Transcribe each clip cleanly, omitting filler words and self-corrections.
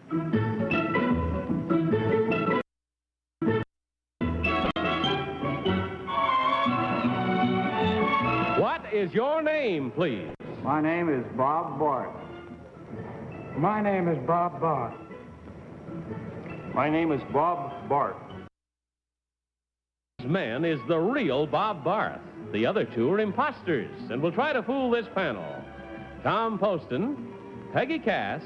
What is your name, please? My name is Bob Barth. My name is Bob Barth. My name is Bob Barth. This man is the real Bob Barth. The other two are imposters and will try to fool this panel. Tom Poston, Peggy Cass,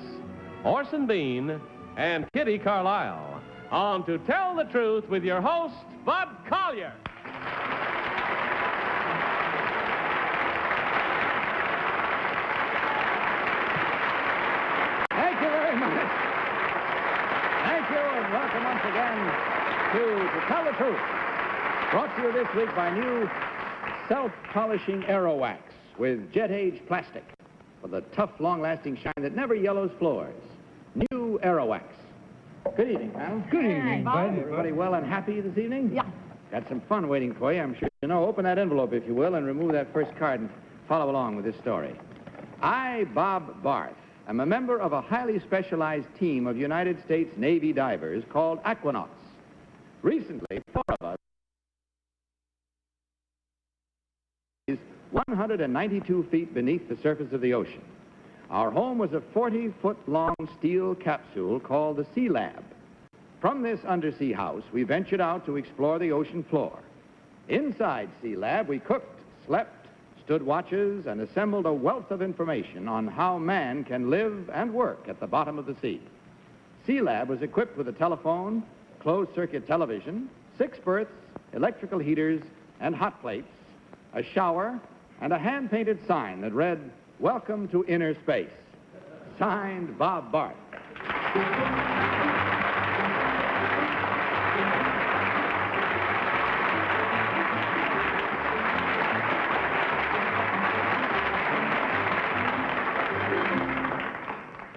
Orson Bean, and Kitty Carlisle. On To Tell the Truth with your host, Bud Collyer. Thank you very much. Thank you, and welcome once again to Tell the Truth. Brought to you this week by new self-polishing Aero Wax with jet-age plastic for the tough, long-lasting shine that never yellows floors. New Aero Wax. Good evening, panel. Good evening, Bud. Everybody well and happy this evening? Yeah. Got some fun waiting for you, I'm sure you know. Open that envelope, if you will, and remove that first card and follow along with this story. I, Bob Barth, am a member of a highly specialized team of United States Navy divers called Aquanauts. Recently, 4 of us 192 feet beneath the surface of the ocean. Our home was a 40-foot-long steel capsule called the Sea Lab. From this undersea house, we ventured out to explore the ocean floor. Inside Sea Lab, we cooked, slept, stood watches, and assembled a wealth of information on how man can live and work at the bottom of the sea. Sea Lab was equipped with a telephone, closed-circuit television, 6 berths, electrical heaters, and hot plates, a shower, and a hand-painted sign that read, "Welcome to Inner Space." Signed, Bob Barth.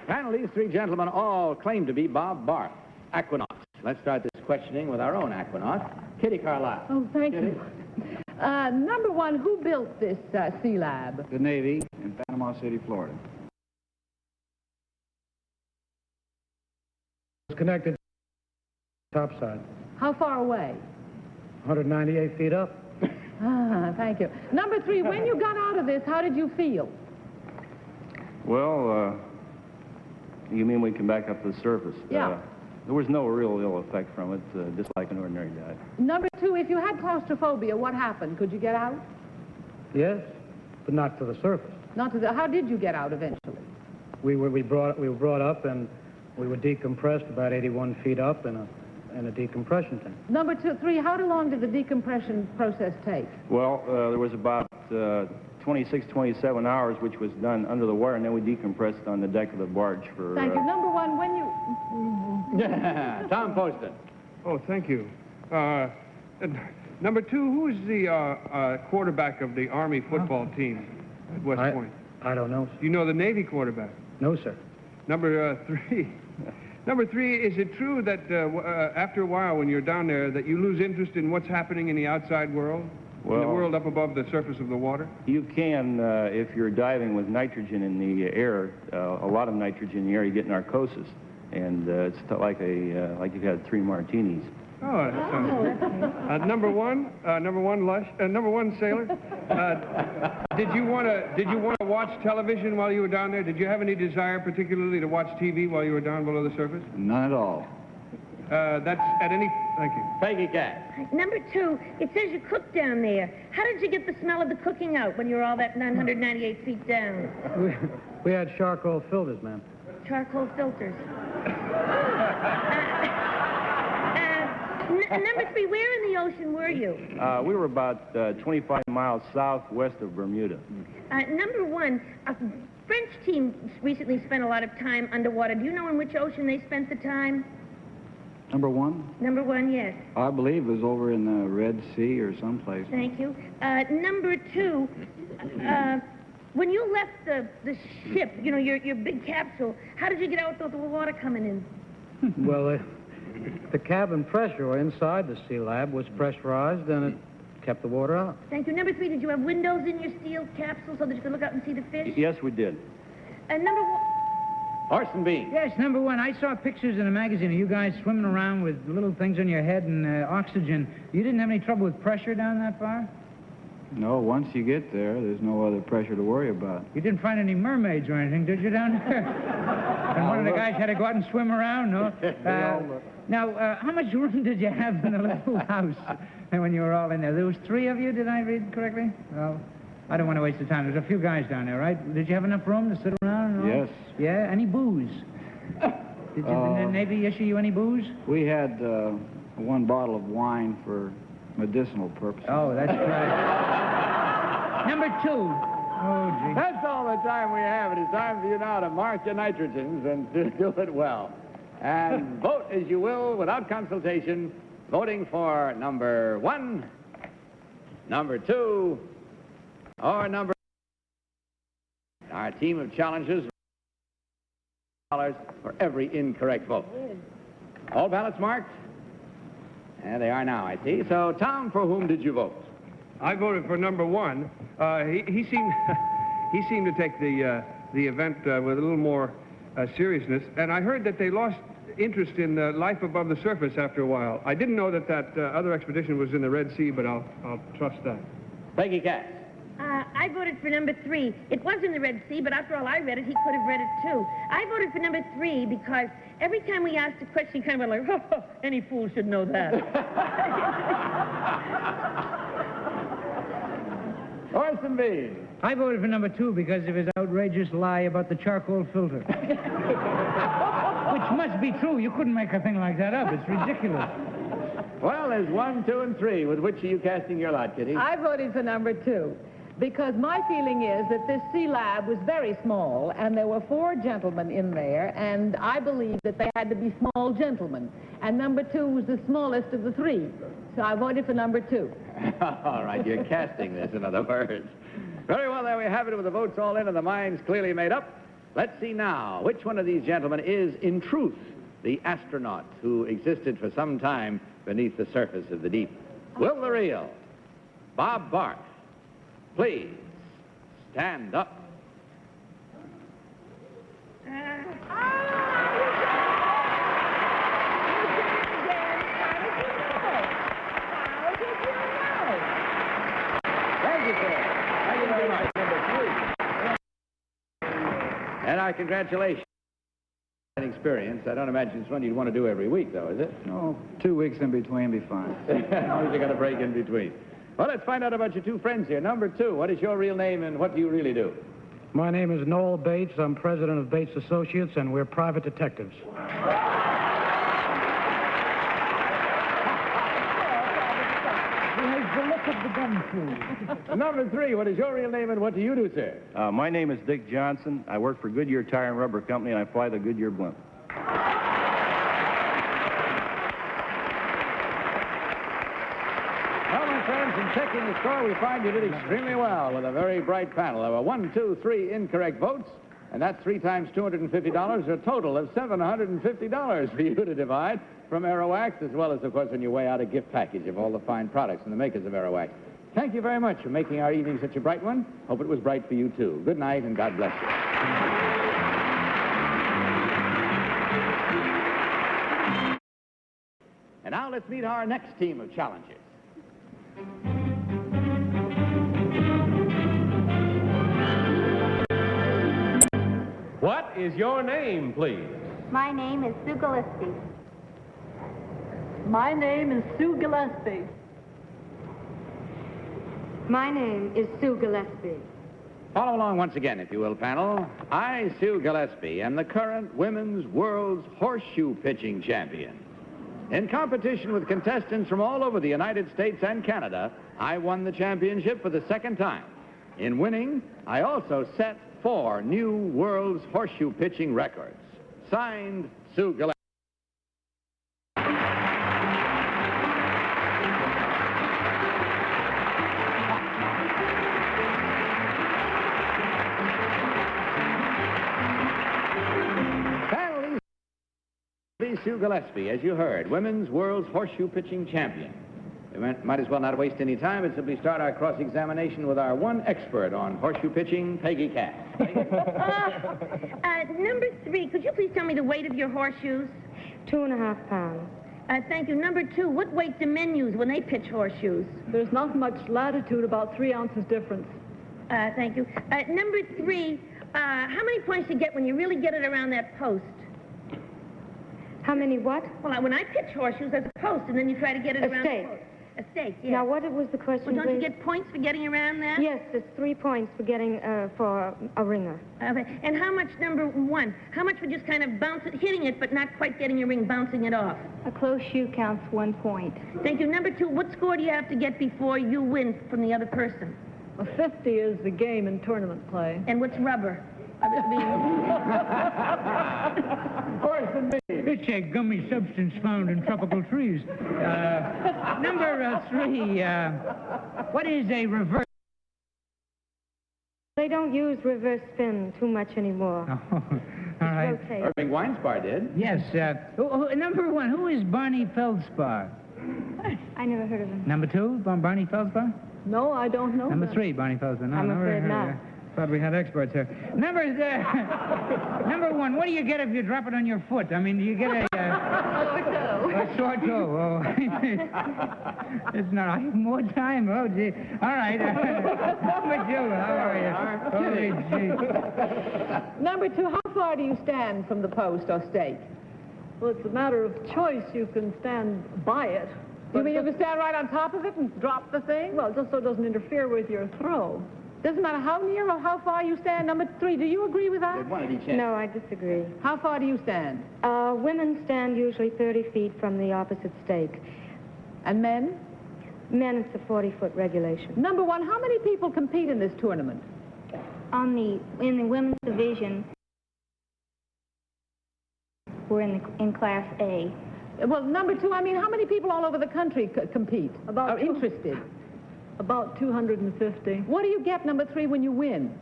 Panel, these 3 gentlemen all claim to be Bob Barth, Aquanauts. Let's start this questioning with our own Aquanaut, Kitty Carlisle. Oh, thank Kitty? you. Number one, who built this Sea Lab? The Navy in Panama City, Florida. It's connected topside. How far away? 198 feet up. Thank you. Number 3, when you got out of this, how did you feel? Well, you mean we can back up to the surface? Yeah. There was no real ill effect from it, just like an ordinary dive. Number 2, if you had claustrophobia, what happened? Could you get out? Yes, but not to the surface. Not to the... How did you get out eventually? We were brought up and we were decompressed about 81 feet up in a decompression tank. Number 3, how long did the decompression process take? Well, there was about 26, 27 hours, which was done under the water, and then we decompressed on the deck of the barge for... Thank you. Number 1, when you... Tom Poston. Oh, thank you. Number 2, who is the quarterback of the Army football team at West Point? I don't know. You know the Navy quarterback? No, sir. Number 3. Number 3, is it true that after a while when you're down there that you lose interest in what's happening in the outside world? Well, in the world up above the surface of the water? You can, if you're diving with nitrogen in the air, a lot of nitrogen in the air, you get narcosis. And it's like you've had 3 martinis. Oh, that sounds... number one, sailor. Did you want to watch television while you were down there? Did you have any desire, particularly, to watch TV while you were down below the surface? None at all. That's at any... Thank you. Peggy Cass. Number 2, it says you cooked down there. How did you get the smell of the cooking out when you were all that 998 feet down? We had charcoal filters, ma'am. Charcoal filters. Number 3, where in the ocean were you? We were about 25 miles southwest of Bermuda. Number 1, a French team recently spent a lot of time underwater. Do you know in which ocean they spent the time? Number 1? Number 1, yes. I believe it was over in the Red Sea or someplace. Thank you. Number 2, when you left the ship, you know, your big capsule, how did you get out with the water coming in? Well, the cabin pressure inside the Sea Lab was pressurized and it kept the water out. Thank you. Number 3, did you have windows in your steel capsule so that you could look out and see the fish? Yes, we did. And number 1... Orson Bean. Yes, number one, I saw pictures in a magazine of you guys swimming around with little things on your head and oxygen. You didn't have any trouble with pressure down that far? No, once you get there, there's no other pressure to worry about. You didn't find any mermaids or anything, did you, down there? And one of the guys had to go out and swim around, no? Now, how much room did you have in the little house when you were all in there? There was 3 of you, did I read correctly? Well, I don't want to waste the time. There's a few guys down there, right? Did you have enough room to sit around? And all? Yes. Yeah? Any booze? Did the Navy issue you any booze? We had 1 bottle of wine for medicinal purposes. Oh, that's right. Number 2. Oh, gee. That's all the time we have. It is time for you now to mark your nitrogens and to do it well. And vote as you will without consultation, voting for number 1, number 2, or number... Our team of challengers for every incorrect vote. All ballots marked? And they are now, I see. So, Tom, for whom did you vote? I voted for number 1. He seemed he seemed to take the event with a little more seriousness, and I heard that they lost interest in life above the surface after a while. I didn't know that other expedition was in the Red Sea, but I'll trust that. Peggy Cass. I voted for number 3. It was in the Red Sea, but after all I read it, he could have read it too. I voted for number 3 because every time we asked a question, he kind of went like, any fool should know that. Orson Bean. I voted for number 2 because of his outrageous lie about the charcoal filter. Which must be true. You couldn't make a thing like that up. It's ridiculous. Well, there's 1, 2, and 3. With which are you casting your lot, Kitty? I voted for number 2 because my feeling is that this sea lab was very small and there were 4 gentlemen in there, and I believe that they had to be small gentlemen. And number 2 was the smallest of the 3. So I voted for number 2. All right, you're casting this, in other words. Very well, there we have it with the votes all in and the minds clearly made up. Let's see now which one of these gentlemen is, in truth, the astronaut who existed for some time beneath the surface of the deep. Will the real Bob Barth please stand up? Thank you, sir. Thank you very much. Number 3. And our congratulations. An experience. I don't imagine it's one you'd want to do every week, though, is it? No, 2 weeks in between be fine. As long as you got a break in between. Well, let's find out about your 2 friends here. Number 2, what is your real name and what do you really do? My name is Noel Bates. I'm president of Bates Associates, and we're private detectives. Number 3, what is your real name and what do you do, sir? My name is Dick Johnson. I work for Goodyear Tire and Rubber Company, and I fly the Goodyear blimp. Well, my friends, in checking the score, we find you did extremely well with a very bright panel. There were 1, 2, 3 incorrect votes, and that's 3 times $250, a total of $750 for you to divide from Aerowax, as well as, of course, on your way out, a gift package of all the fine products from the makers of Aerowax. Thank you very much for making our evening such a bright one. Hope it was bright for you, too. Good night, and God bless you. And now let's meet our next team of challengers. What is your name, please? My name is Sue Gillespie. My name is Sue Gillespie. My name is Sue Gillespie. Follow along once again, if you will, panel. I, Sue Gillespie, am the current Women's World's Horseshoe Pitching Champion. In competition with contestants from all over the United States and Canada, I won the championship for the 2nd time. In winning, I also set 4 new World's Horseshoe Pitching records. Signed, Sue Gillespie. Sue Gillespie, as you heard, Women's World's Horseshoe Pitching Champion. We might as well not waste any time and simply start our cross-examination with our one expert on horseshoe pitching, Peggy Cass. Number 3, could you please tell me the weight of your horseshoes? 2.5 pounds. Thank you. Number 2, what weight do men use when they pitch horseshoes? There's not much latitude, about 3 ounces difference. Thank you. Number 3, how many points do you get when you really get it around that post? How many what? Well, when I pitch horseshoes, there's a post, and then you try to get it around stake. the post. A stake, yes. Now, what was the question, Well, don't you please? get points for getting around that? Yes, there's 3 points for getting, for a ringer. Okay. And how much, number 1, how much for just kind of hitting it, but not quite getting your ring, bouncing it off? A close shoe counts 1 point. Thank you. Number 2, what score do you have to get before you win from the other person? A 50 is the game in tournament play. And what's rubber? Orson Bean. It's a gummy substance found in tropical trees. Number 3, what is a reverse? They don't use reverse spin too much anymore. Oh, all right. Rotate. Irving Weinspar did. Yes, number 1, who is Barney Feldspar? I never heard of him. Number 2, Barney Feldspar? No, I don't know. Number that. 3, Barney Feldspar. No, I'm never afraid heard not. of that. Thought we had experts here. Number 1, what do you get if you drop it on your foot? I mean, do you get a sore toe? Oh, it's not. I have more time. Oh, gee. All right. Number 2, how are you? Oh, gee. Number 2, how far do you stand from the post or stake? Well, it's a matter of choice. You can stand by it. You mean you can stand right on top of it and drop the thing? Well, just so it doesn't interfere with your throw. Doesn't matter how near or how far you stand. Number 3, do you agree with that? One at each end. No, I disagree. How far do you stand? Women stand usually 30 feet from the opposite stake. And men? Men, it's a 40-foot regulation. Number 1, how many people compete in this tournament? In the women's division, we're in Class A. Well, number 2, I mean, how many people all over the country compete? About interested? About 250. What do you get, number 3, when you win?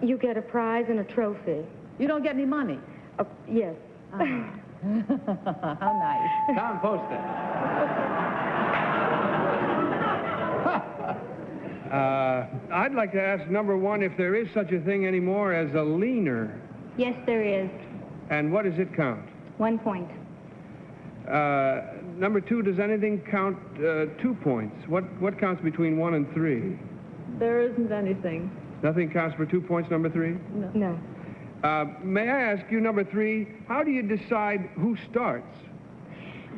You get a prize and a trophy. You don't get any money? Yes. How nice. Tom Poston. I'd like to ask number 1 if there is such a thing anymore as a leaner. Yes, there is. And what does it count? 1 point. Number 2, does anything count 2 points? What counts between 1 and 3? There isn't anything. Nothing counts for 2 points, number 3? No. May I ask you, number 3, how do you decide who starts?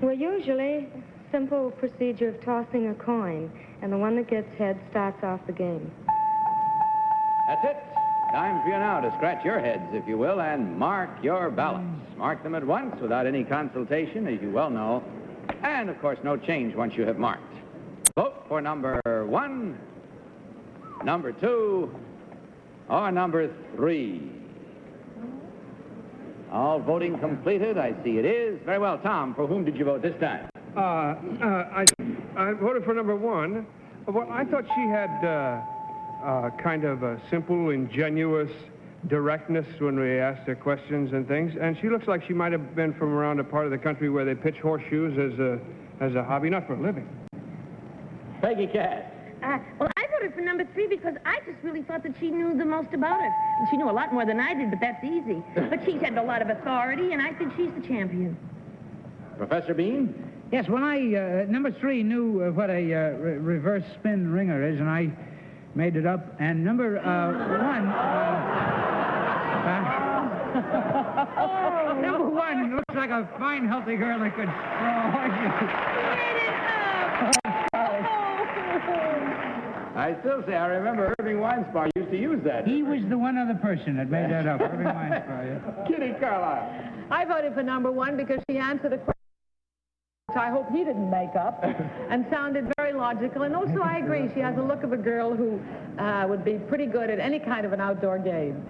Well, usually, simple procedure of tossing a coin, and the one that gets head starts off the game. That's it. Time for you now to scratch your heads, if you will, and mark your ballots. Mark them at once without any consultation, as you well know. And, of course, no change once you have marked. Vote for number 1, number 2, or number 3. All voting completed. I see it is. Very well, Tom, for whom did you vote this time? I voted for number 1. Well, I thought she had kind of a simple, ingenuous directness when we asked her questions and things. And she looks like she might have been from around a part of the country where they pitch horseshoes as a hobby, not for a living. Peggy Cass. Well, I voted for number 3 because I just really thought that she knew the most about it. And she knew a lot more than I did, but that's easy. But she's had a lot of authority, and I think she's the champion. Professor Bean? Yes, well, number 3 knew what a reverse spin ringer is, and I made it up. And number 1... number 1 looks like a fine, healthy girl that could throw horseshoes. I still say, I remember Irving Weinspar used to use that. He was the one other person that made that up. Irving Weinspar, yes. Kitty Carlisle. I voted for number 1 because she answered a question which I hope he didn't make up and sounded very logical. And also, I agree, she has a look of a girl who would be pretty good at any kind of an outdoor game.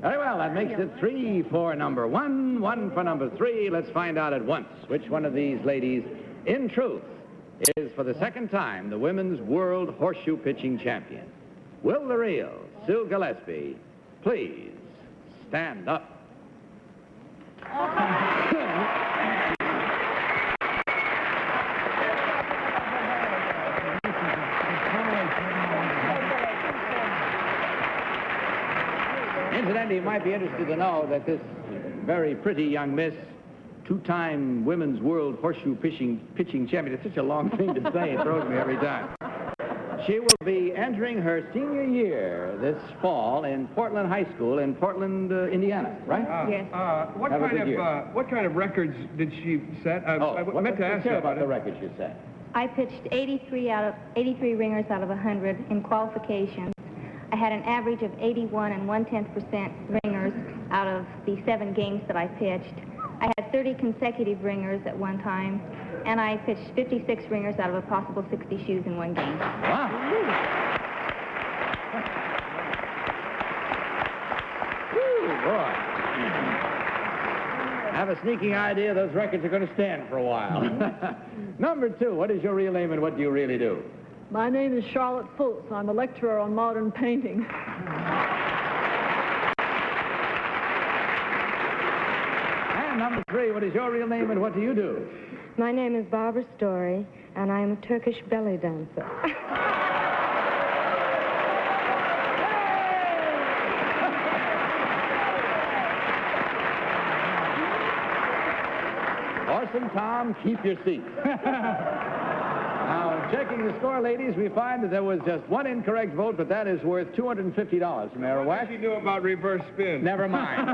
Very well, that makes it 3 for number 1, 1 for number 3. Let's find out at once which one of these ladies, in truth, is for the second time the women's world horseshoe pitching champion. Will the real Sue Gillespie please stand up? Incidentally, you might be interested to know that this very pretty young miss, two-time women's world horseshoe pitching champion, it's such a long thing to say, it throws me every time. She will be entering her senior year this fall in Portland High School in Portland, Indiana, right? Yes. What kind of records did she set? I meant to ask you about the records you set. I pitched 83 ringers out of 100 in qualifications. I had an average of 81 and 1/10% ringers out of the 7 games that I pitched. I had 30 consecutive ringers at one time, and I pitched 56 ringers out of a possible 60 shoes in one game. Wow. Woo, boy. I have a sneaking idea those records are going to stand for a while. Number 2, what is your real name and what do you really do? My name is Charlotte Fultz. I'm a lecturer on modern painting. And number 3, what is your real name and what do you do? My name is Barbara Story, and I am a Turkish belly dancer. Orson, Tom, keep your seats. Now, checking the score, ladies, we find that there was just one incorrect vote, but that is worth $250 from Air What did you know about reverse spin? Never mind.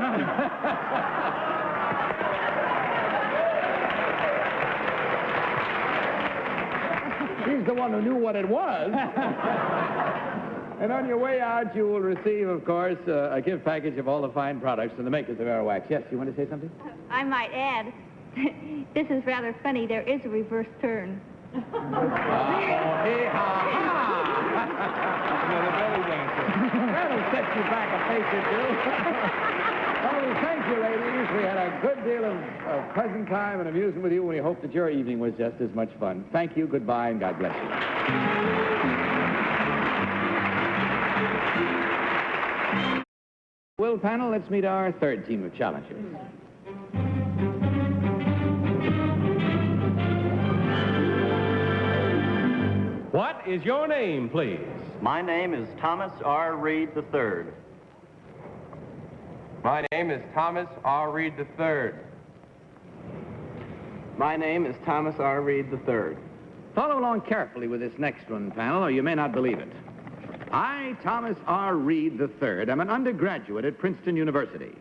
She's the one who knew what it was. And on your way out, you will receive, of course, a gift package of all the fine products from the makers of Airwax. Yes, you want to say something? I might add, this is rather funny. There is a reverse turn. Another belly dancer. That'll set you back a pace or two. Well, we thank you, ladies. We had a good deal of pleasant time and amusement with you, and we hope that your evening was just as much fun. Thank you, goodbye, and God bless you. Will panel, let's meet our third team of challengers. What is your name, please? My name is Thomas R. Reed III. My name is Thomas R. Reed III. My name is Thomas R. Reed III. Follow along carefully with this next one, panel, or you may not believe it. I, Thomas R. Reed III, am an undergraduate at Princeton University.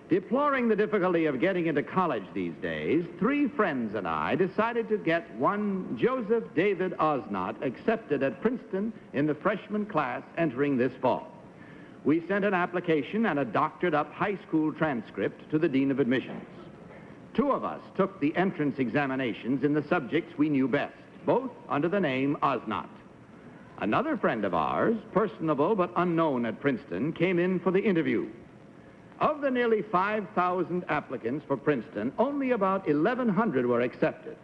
Deploring the difficulty of getting into college these days, 3 friends and I decided to get one Joseph David Osnott accepted at Princeton in the freshman class entering this fall. We sent an application and a doctored-up high school transcript to the Dean of Admissions. 2 of us took the entrance examinations in the subjects we knew best, both under the name Osnott. Another friend of ours, personable but unknown at Princeton, came in for the interview. Of the nearly 5,000 applicants for Princeton, only about 1,100 were accepted.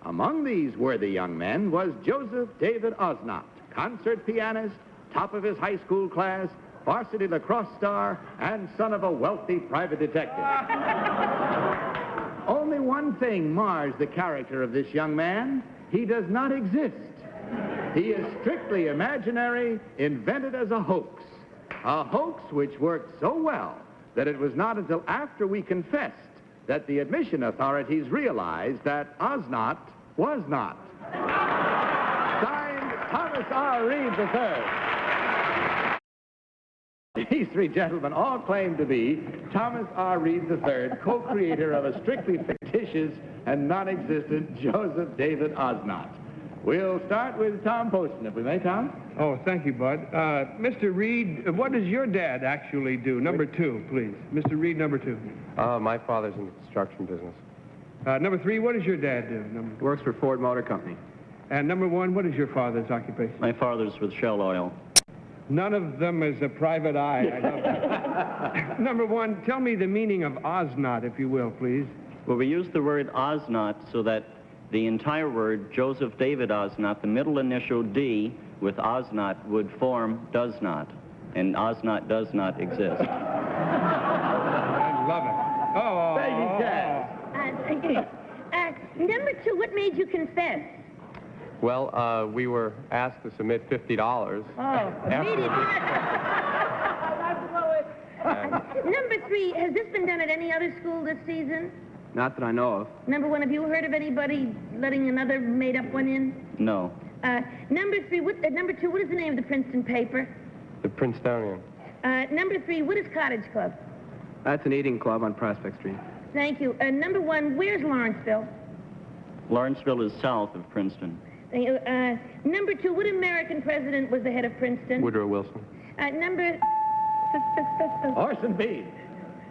Among these worthy young men was Joseph David Osnott, concert pianist, top of his high school class, varsity lacrosse star, and son of a wealthy private detective. Only one thing mars the character of this young man. He does not exist. He is strictly imaginary, invented as a hoax which worked so well that it was not until after we confessed that the admission authorities realized that Osnott was not. Signed, Thomas R. Reed III. These 3 gentlemen all claim to be Thomas R. Reed III, co-creator of a strictly fictitious and non-existent Joseph David Osnott. We'll start with Tom Poston, if we may, Tom. Oh, thank you, Bud. Mr. Reed, what does your dad actually do? Number 2, please. Mr. Reed, number 2. My father's in the construction business. Number 3, what does your dad do? Works for Ford Motor Company. And number 1, what is your father's occupation? My father's with Shell Oil. None of them is a private eye. I love that. Number 1, tell me the meaning of Osnott, if you will, please. Well, we use the word Osnott so that the entire word, Joseph David Osnott, the middle initial D with Osnott would form does not, and Osnott does not exist. I love it. Oh, Number 2, what made you confess? Well, we were asked to submit $50. Oh, we did not. Number 3, has this been done at any other school this season? Not that I know of. Number 1, have you heard of anybody letting another made-up one in? No. Number 2, what is the name of the Princeton paper? The Princetonian. Number 3, what is Cottage Club? That's an eating club on Prospect Street. Thank you. Number 1, where's Lawrenceville? Lawrenceville is south of Princeton. Thank you. Number 2, what American president was the head of Princeton? Woodrow Wilson. Number... Orson Bean.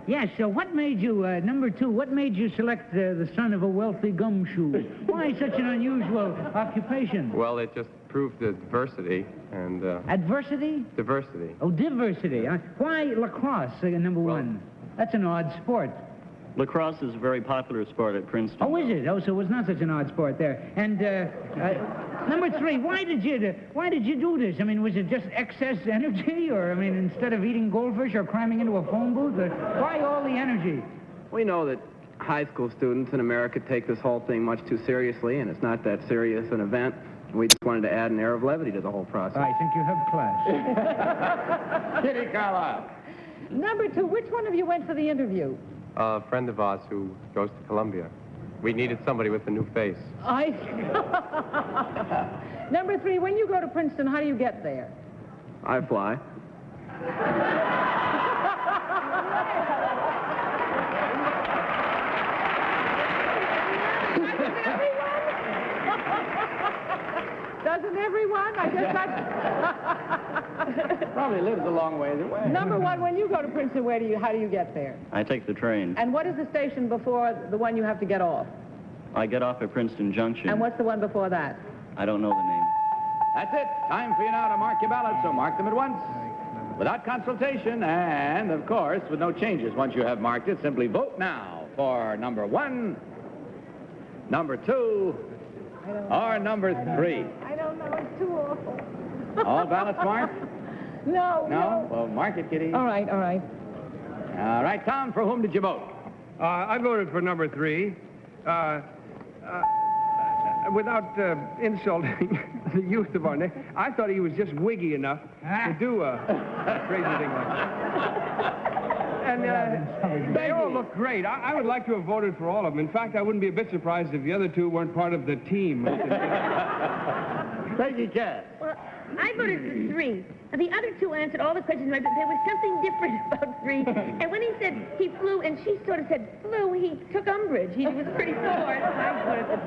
Yes, so what made you, number 2, what made you select the son of a wealthy gumshoe? Why such an unusual occupation? Well, it just proved the diversity and... Adversity? Diversity. Oh, diversity. Why lacrosse, number 1? That's an odd sport. Lacrosse is a very popular sport at Princeton. Oh, is it? Oh, so it was not such an odd sport there. And number 3, why did you do this? I mean, was it just excess energy, or I mean, instead of eating goldfish or climbing into a phone booth, or why all the energy? We know that high school students in America take this whole thing much too seriously, and it's not that serious an event. We just wanted to add an air of levity to the whole process. I think you have class. Kitty Carlisle. Number 2, which one of you went for the interview? A friend of ours who goes to Columbia. We needed somebody with a new face. Number 3, when you go to Princeton, how do you get there? I fly. Doesn't everyone? I guess that's... Probably lives a long ways away. Number 1, when you go to Princeton, how do you get there? I take the train. And what is the station before the one you have to get off? I get off at Princeton Junction. And what's the one before that? I don't know the name. That's it. Time for you now to mark your ballots, so mark them at once. Without consultation, and, of course, with no changes once you have marked it, simply vote now for number 1, number 2, or number 3. I don't know. It's too awful. All ballots marked? No. No? Well, mark it, Kitty. All right, all right. All right, Tom, for whom did you vote? I voted for number 3. Without insulting the youth of our nation, I thought he was just wiggy enough to do a crazy thing like that. And they all look great. I would like to have voted for all of them. In fact, I wouldn't be a bit surprised if the other 2 weren't part of the team. Peggy Cass. Well, I voted for 3. Now, the other 2 answered all the questions right, but there was something different about 3. And when he said he flew, and she sort of said flew, he took umbrage. He was pretty sore. I voted for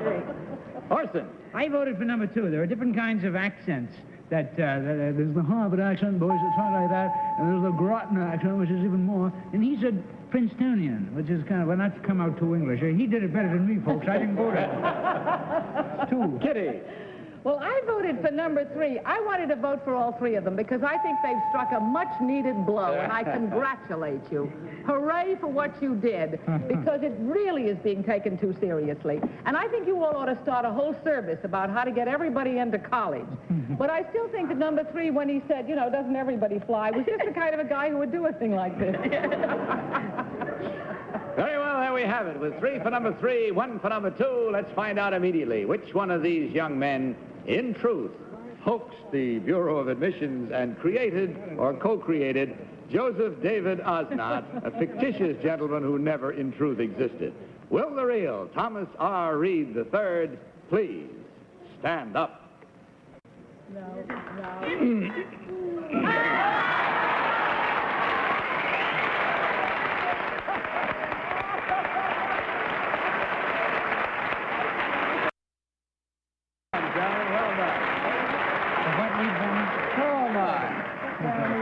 3. Orson. I voted for number 2. There are different kinds of accents. There's the Harvard accent, boys, it's not like that. And there's the Groton accent, which is even more. And he's a Princetonian, which is kind of, well, not to come out too English. He did it better than me, folks. I didn't vote it. 2. Kitty. Well, I voted for number 3. I wanted to vote for all 3 of them because I think they've struck a much-needed blow, and I congratulate you. Hooray for what you did, because it really is being taken too seriously. And I think you all ought to start a whole service about how to get everybody into college. But I still think that number 3, when he said, you know, doesn't everybody fly, was just the kind of a guy who would do a thing like this. Very well, there we have it. With 3 for number 3, 1 for number 2, let's find out immediately which one of these young men, in truth, hoaxed the Bureau of Admissions and created, or co-created, Joseph David Osnott, a fictitious gentleman who never, in truth, existed. Will the real Thomas R. Reed III please stand up? No.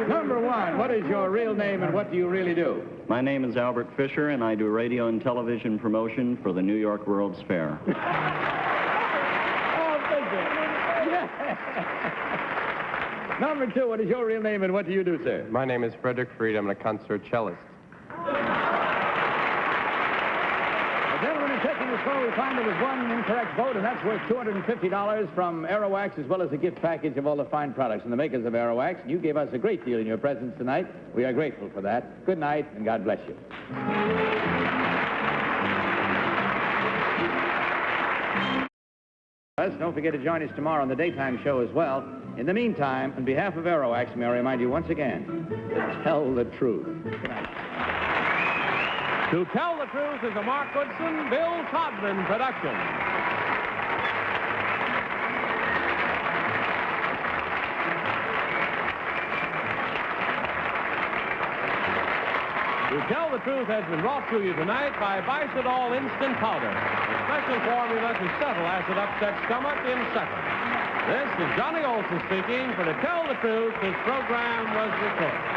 Number 1, what is your real name and what do you really do? My name is Albert Fisher, and I do radio and television promotion for the New York World's Fair. Number 2, what is your real name and what do you do, sir? My name is Frederick Freed. I'm a concert cellist. Gentlemen, in checking the score, we find there was 1 incorrect vote, and that's worth $250 from Aerowax, as well as a gift package of all the fine products from the makers of Aerowax. You gave us a great deal in your presence tonight. We are grateful for that. Good night, and God bless you. Don't forget to join us tomorrow on the daytime show as well. In the meantime, on behalf of Aerowax, may I remind you once again to tell the truth. Good night. To Tell the Truth is a Mark Goodson, Bill Todman production. To Tell the Truth has been brought to you tonight by Bicidol Instant Powder, a special formula to settle acid upset stomach in seconds. This is Johnny Olson speaking. For To Tell the Truth, this program was recorded.